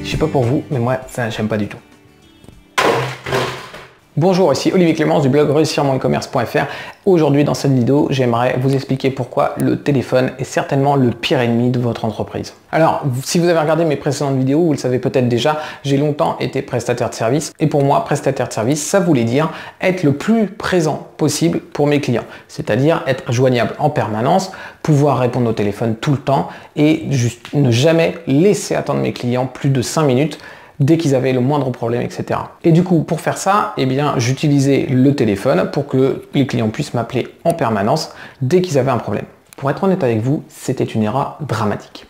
Je sais pas pour vous, mais moi, ça, j'aime pas du tout. Bonjour, ici Olivier Clémence du blog réussir-mon-e-commerce.fr. Aujourd'hui, dans cette vidéo, j'aimerais vous expliquer pourquoi le téléphone est certainement le pire ennemi de votre entreprise. Alors, si vous avez regardé mes précédentes vidéos, vous le savez peut-être déjà, j'ai longtemps été prestataire de service. Et pour moi, prestataire de service, ça voulait dire être le plus présent possible pour mes clients. C'est-à-dire être joignable en permanence, pouvoir répondre au téléphone tout le temps et juste ne jamais laisser attendre mes clients plus de 5 minutes dès qu'ils avaient le moindre problème, etc. Et du coup, pour faire ça, eh bien, j'utilisais le téléphone pour que les clients puissent m'appeler en permanence dès qu'ils avaient un problème. Pour être honnête avec vous, c'était une erreur dramatique.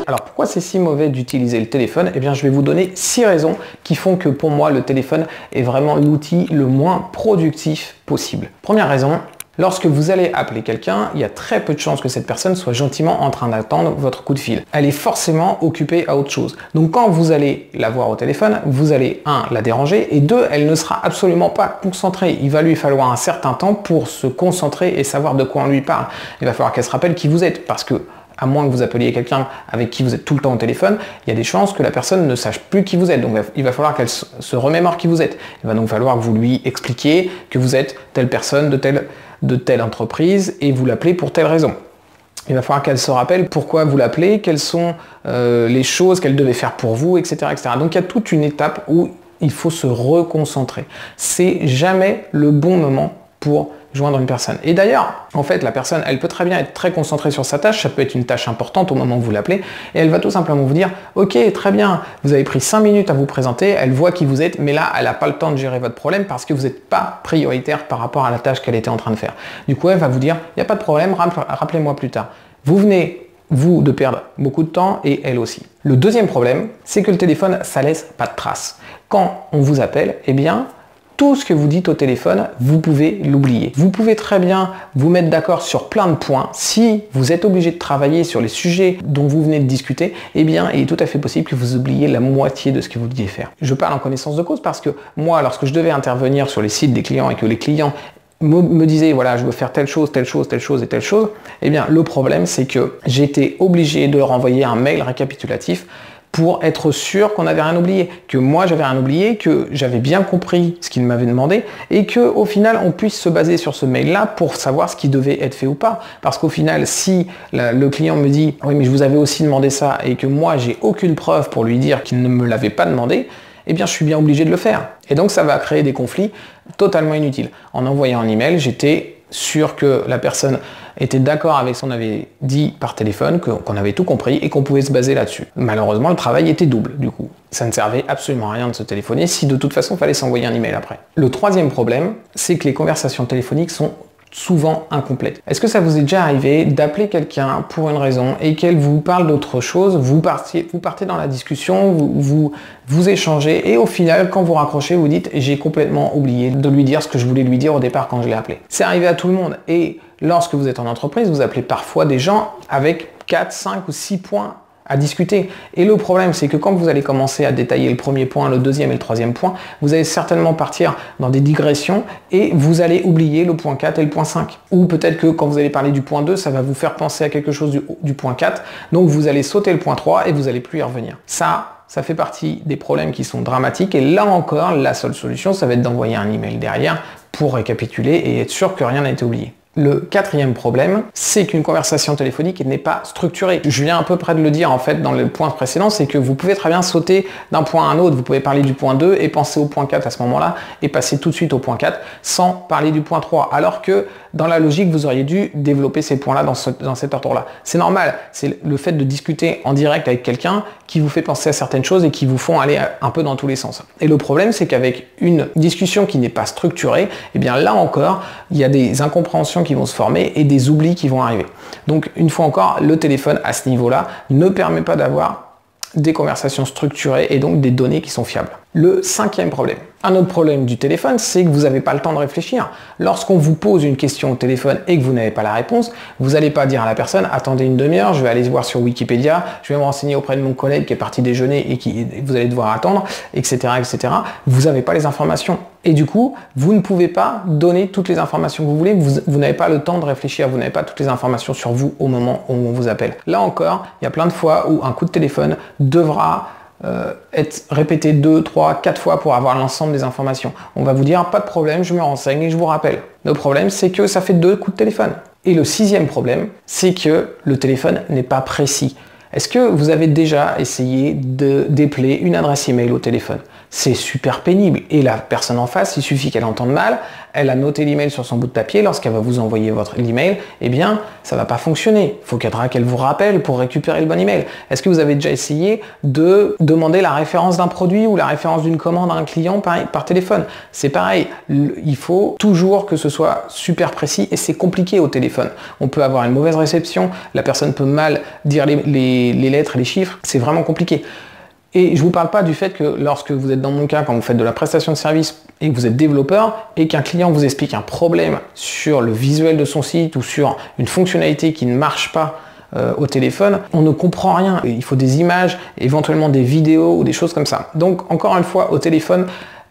Alors pourquoi c'est si mauvais d'utiliser le téléphone? Eh bien, je vais vous donner 6 raisons qui font que pour moi, le téléphone est vraiment l'outil le moins productif possible. Première raison, lorsque vous allez appeler quelqu'un, il y a très peu de chances que cette personne soit gentiment en train d'attendre votre coup de fil. Elle est forcément occupée à autre chose. Donc quand vous allez la voir au téléphone, vous allez 1. La déranger et 2. Elle ne sera absolument pas concentrée. Il va lui falloir un certain temps pour se concentrer et savoir de quoi on lui parle. Il va falloir qu'elle se rappelle qui vous êtes parce que à moins que vous appeliez quelqu'un avec qui vous êtes tout le temps au téléphone, il y a des chances que la personne ne sache plus qui vous êtes. Donc il va falloir qu'elle se remémore qui vous êtes. Il va donc falloir que vous lui expliquiez que vous êtes telle personne de telle entreprise et vous l'appelez pour telle raison. Il va falloir qu'elle se rappelle pourquoi vous l'appelez, quelles sont les choses qu'elle devait faire pour vous, etc., etc. Donc il y a toute une étape où il faut se reconcentrer. C'est jamais le bon moment pour joindre une personne. Et d'ailleurs, en fait, la personne, elle peut très bien être très concentrée sur sa tâche, ça peut être une tâche importante au moment où vous l'appelez, et elle va tout simplement vous dire, ok, très bien, vous avez pris 5 minutes à vous présenter, elle voit qui vous êtes, mais là, elle n'a pas le temps de gérer votre problème parce que vous n'êtes pas prioritaire par rapport à la tâche qu'elle était en train de faire. Du coup, elle va vous dire, il n'y a pas de problème, rappelez-moi plus tard. Vous venez, vous, de perdre beaucoup de temps et elle aussi. Le deuxième problème, c'est que le téléphone, ça laisse pas de traces. Quand on vous appelle, eh bien, tout ce que vous dites au téléphone, vous pouvez l'oublier. Vous pouvez très bien vous mettre d'accord sur plein de points. Si vous êtes obligé de travailler sur les sujets dont vous venez de discuter, eh bien, il est tout à fait possible que vous oubliez la moitié de ce que vous deviez faire. Je parle en connaissance de cause parce que moi, lorsque je devais intervenir sur les sites des clients et que les clients me disaient, voilà, je veux faire telle chose, telle chose, telle chose et telle chose, eh bien, le problème, c'est que j'étais obligé de leur envoyer un mail récapitulatif pour être sûr qu'on n'avait rien oublié, que moi j'avais rien oublié, que j'avais bien compris ce qu'ils m'avaient demandé et que au final on puisse se baser sur ce mail-là pour savoir ce qui devait être fait ou pas. Parce qu'au final, si le client me dit oui mais je vous avais aussi demandé ça et que moi j'ai aucune preuve pour lui dire qu'il ne me l'avait pas demandé, eh bien je suis bien obligé de le faire. Et donc ça va créer des conflits totalement inutiles. En envoyant un email, j'étais sûr que la personne était d'accord avec ce qu'on avait dit par téléphone, qu'on avait tout compris et qu'on pouvait se baser là-dessus. Malheureusement, le travail était double du coup. Ça ne servait absolument à rien de se téléphoner si de toute façon il fallait s'envoyer un email après. Le troisième problème, c'est que les conversations téléphoniques sont souvent incomplète. Est-ce que ça vous est déjà arrivé d'appeler quelqu'un pour une raison et qu'elle vous parle d'autre chose, vous partez dans la discussion, vous échangez et au final, quand vous raccrochez, vous dites « j'ai complètement oublié de lui dire ce que je voulais lui dire au départ quand je l'ai appelé ». C'est arrivé à tout le monde et lorsque vous êtes en entreprise, vous appelez parfois des gens avec 4, 5 ou 6 points à discuter. Et le problème, c'est que quand vous allez commencer à détailler le premier point, le deuxième et le troisième point, vous allez certainement partir dans des digressions et vous allez oublier le point 4 et le point 5. Ou peut-être que quand vous allez parler du point 2, ça va vous faire penser à quelque chose du point 4. Donc vous allez sauter le point 3 et vous n'allez plus y revenir. Ça fait partie des problèmes qui sont dramatiques. Et là encore, la seule solution, ça va être d'envoyer un email derrière pour récapituler et être sûr que rien n'a été oublié. Le quatrième problème, c'est qu'une conversation téléphonique n'est pas structurée. Je viens à peu près de le dire en fait dans le point précédent, c'est que vous pouvez très bien sauter d'un point à un autre. Vous pouvez parler du point 2 et penser au point 4 à ce moment-là et passer tout de suite au point 4 sans parler du point 3. Alors que dans la logique, vous auriez dû développer ces points-là dans cet ordre-là. C'est normal, c'est le fait de discuter en direct avec quelqu'un qui vous fait penser à certaines choses et qui vous font aller un peu dans tous les sens. Et le problème, c'est qu'avec une discussion qui n'est pas structurée, eh bien là encore, il y a des incompréhensions qui vont se former et des oublis qui vont arriver. Donc une fois encore, le téléphone à ce niveau-là ne permet pas d'avoir des conversations structurées et donc des données qui sont fiables. Le cinquième problème. Un autre problème du téléphone, c'est que vous n'avez pas le temps de réfléchir. Lorsqu'on vous pose une question au téléphone et que vous n'avez pas la réponse, vous n'allez pas dire à la personne « attendez une demi-heure, je vais aller voir sur Wikipédia, je vais me renseigner auprès de mon collègue qui est parti déjeuner et vous allez devoir attendre, etc. etc. » Vous n'avez pas les informations. Et du coup, vous ne pouvez pas donner toutes les informations que vous voulez, vous n'avez pas le temps de réfléchir, vous n'avez pas toutes les informations sur vous au moment où on vous appelle. Là encore, il y a plein de fois où un coup de téléphone devra être répété 2, 3, 4 fois pour avoir l'ensemble des informations. On va vous dire, pas de problème, je me renseigne et je vous rappelle. Le problème, c'est que ça fait 2 coups de téléphone. Et le 6e problème, c'est que le téléphone n'est pas précis. Est-ce que vous avez déjà essayé de dépeler une adresse email au téléphone? C'est super pénible. Et la personne en face, il suffit qu'elle entende mal, elle a noté l'email sur son bout de papier, lorsqu'elle va vous envoyer votre email, eh bien, ça va pas fonctionner. Il faut qu'elle vous rappelle pour récupérer le bon email. Est-ce que vous avez déjà essayé de demander la référence d'un produit ou la référence d'une commande à un client par téléphone? C'est pareil. Il faut toujours que ce soit super précis et c'est compliqué au téléphone. On peut avoir une mauvaise réception, la personne peut mal dire les lettres et les chiffres, c'est vraiment compliqué. Et je ne vous parle pas du fait que lorsque vous êtes dans mon cas, quand vous faites de la prestation de service et que vous êtes développeur et qu'un client vous explique un problème sur le visuel de son site ou sur une fonctionnalité qui ne marche pas au téléphone, on ne comprend rien. Il faut des images, éventuellement des vidéos ou des choses comme ça. Donc encore une fois, au téléphone,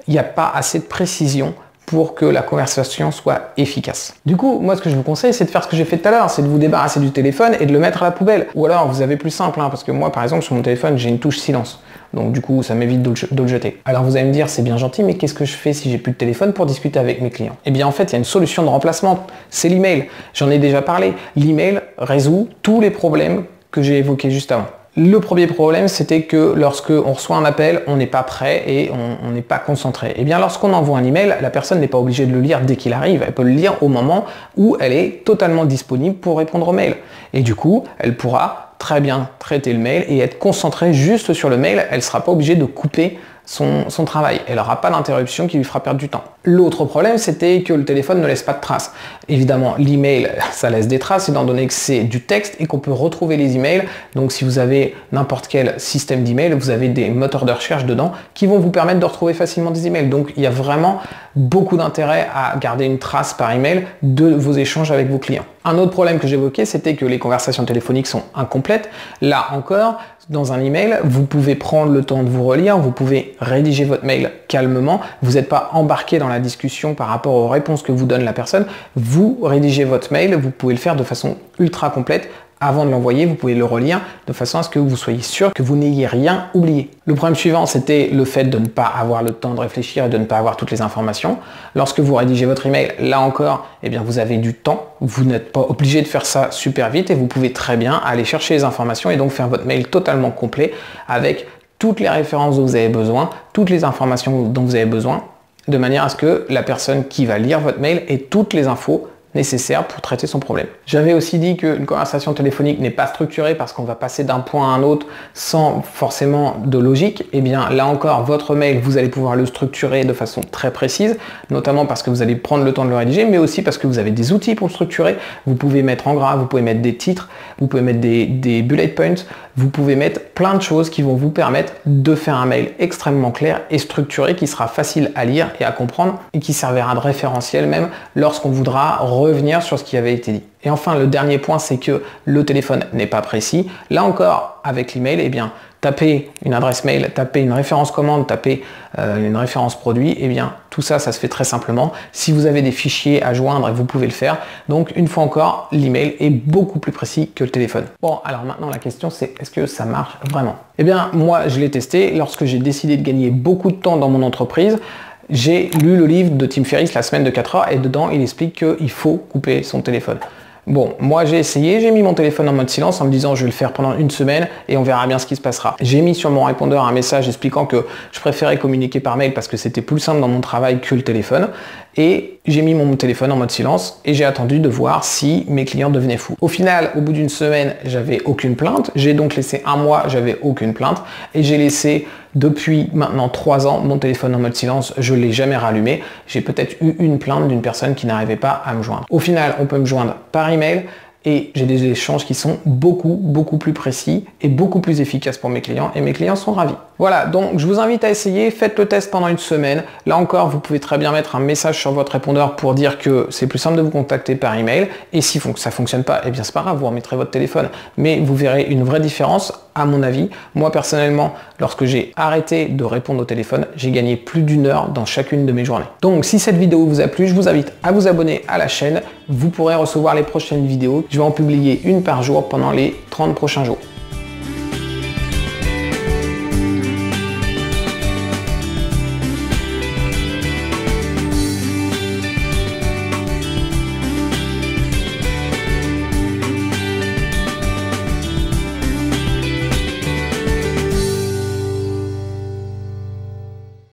il n'y a pas assez de précision pour que la conversation soit efficace. Du coup, moi ce que je vous conseille, c'est de faire ce que j'ai fait tout à l'heure, c'est de vous débarrasser du téléphone et de le mettre à la poubelle. Ou alors, vous avez plus simple, parce que moi par exemple sur mon téléphone, j'ai une touche silence. Donc du coup, ça m'évite de le jeter. Alors vous allez me dire, c'est bien gentil, mais qu'est-ce que je fais si j'ai plus de téléphone pour discuter avec mes clients? Eh bien en fait, il y a une solution de remplacement, c'est l'email. J'en ai déjà parlé. L'email résout tous les problèmes que j'ai évoqués juste avant. Le premier problème, c'était que lorsque on reçoit un appel, on n'est pas prêt et on n'est pas concentré. Et bien lorsqu'on envoie un email, la personne n'est pas obligée de le lire dès qu'il arrive, elle peut le lire au moment où elle est totalement disponible pour répondre au mail. Et du coup, elle pourra très bien traiter le mail et être concentrée juste sur le mail, elle ne sera pas obligée de couper son travail. Elle n'aura pas d'interruption qui lui fera perdre du temps. L'autre problème, c'était que le téléphone ne laisse pas de traces. Évidemment, l'email, ça laisse des traces, étant donné que c'est du texte et qu'on peut retrouver les emails. Donc, si vous avez n'importe quel système d'email, vous avez des moteurs de recherche dedans qui vont vous permettre de retrouver facilement des emails. Donc, il y a vraiment beaucoup d'intérêt à garder une trace par email de vos échanges avec vos clients. Un autre problème que j'évoquais, c'était que les conversations téléphoniques sont incomplètes. Là encore, dans un email, vous pouvez prendre le temps de vous relire, vous pouvez rédiger votre mail calmement, vous n'êtes pas embarqué dans la discussion par rapport aux réponses que vous donne la personne, vous rédigez votre mail, vous pouvez le faire de façon ultra complète. Avant de l'envoyer, vous pouvez le relire de façon à ce que vous soyez sûr que vous n'ayez rien oublié. Le problème suivant, c'était le fait de ne pas avoir le temps de réfléchir et de ne pas avoir toutes les informations. Lorsque vous rédigez votre email, là encore, eh bien, vous avez du temps. Vous n'êtes pas obligé de faire ça super vite et vous pouvez très bien aller chercher les informations et donc faire votre mail totalement complet avec toutes les références dont vous avez besoin, toutes les informations dont vous avez besoin, de manière à ce que la personne qui va lire votre mail ait toutes les infos nécessaire pour traiter son problème. J'avais aussi dit qu'une conversation téléphonique n'est pas structurée parce qu'on va passer d'un point à un autre sans forcément de logique. Et bien là encore, votre mail, vous allez pouvoir le structurer de façon très précise, notamment parce que vous allez prendre le temps de le rédiger, mais aussi parce que vous avez des outils pour le structurer. Vous pouvez mettre en gras, vous pouvez mettre des titres, vous pouvez mettre des bullet points, vous pouvez mettre plein de choses qui vont vous permettre de faire un mail extrêmement clair et structuré qui sera facile à lire et à comprendre et qui servira de référentiel même lorsqu'on voudra revenir sur ce qui avait été dit. Et enfin, le dernier point, c'est que le téléphone n'est pas précis. Là encore, avec l'email, eh bien, tapez une adresse mail, tapez une référence commande, tapez une référence produit, eh bien, tout ça, ça se fait très simplement. Si vous avez des fichiers à joindre, vous pouvez le faire. Donc, une fois encore, l'email est beaucoup plus précis que le téléphone. Bon, alors maintenant, la question, c'est est-ce que ça marche vraiment? Eh bien, moi, je l'ai testé lorsque j'ai décidé de gagner beaucoup de temps dans mon entreprise. J'ai lu le livre de Tim Ferriss, La semaine de 4 heures, et dedans, il explique qu'il faut couper son téléphone. Bon, moi j'ai essayé, j'ai mis mon téléphone en mode silence en me disant je vais le faire pendant une semaine et on verra bien ce qui se passera. J'ai mis sur mon répondeur un message expliquant que je préférais communiquer par mail parce que c'était plus simple dans mon travail que le téléphone. Et j'ai mis mon téléphone en mode silence et j'ai attendu de voir si mes clients devenaient fous. Au final, au bout d'une semaine, j'avais aucune plainte. J'ai donc laissé un mois, j'avais aucune plainte. Et j'ai laissé depuis maintenant 3 ans mon téléphone en mode silence. Je ne l'ai jamais rallumé. J'ai peut-être eu une plainte d'une personne qui n'arrivait pas à me joindre. Au final, on peut me joindre par email. Et j'ai des échanges qui sont beaucoup plus précis et beaucoup plus efficaces pour mes clients et mes clients sont ravis. Voilà, donc je vous invite à essayer, faites le test pendant une semaine. Là encore, vous pouvez très bien mettre un message sur votre répondeur pour dire que c'est plus simple de vous contacter par email. Et si ça ne fonctionne pas, eh bien c'est pas grave, vous remettrez votre téléphone. Mais vous verrez une vraie différence à mon avis. Moi personnellement, lorsque j'ai arrêté de répondre au téléphone, j'ai gagné plus d'1 heure dans chacune de mes journées. Donc si cette vidéo vous a plu, je vous invite à vous abonner à la chaîne. Vous pourrez recevoir les prochaines vidéos. Je vais en publier une par jour pendant les 30 prochains jours.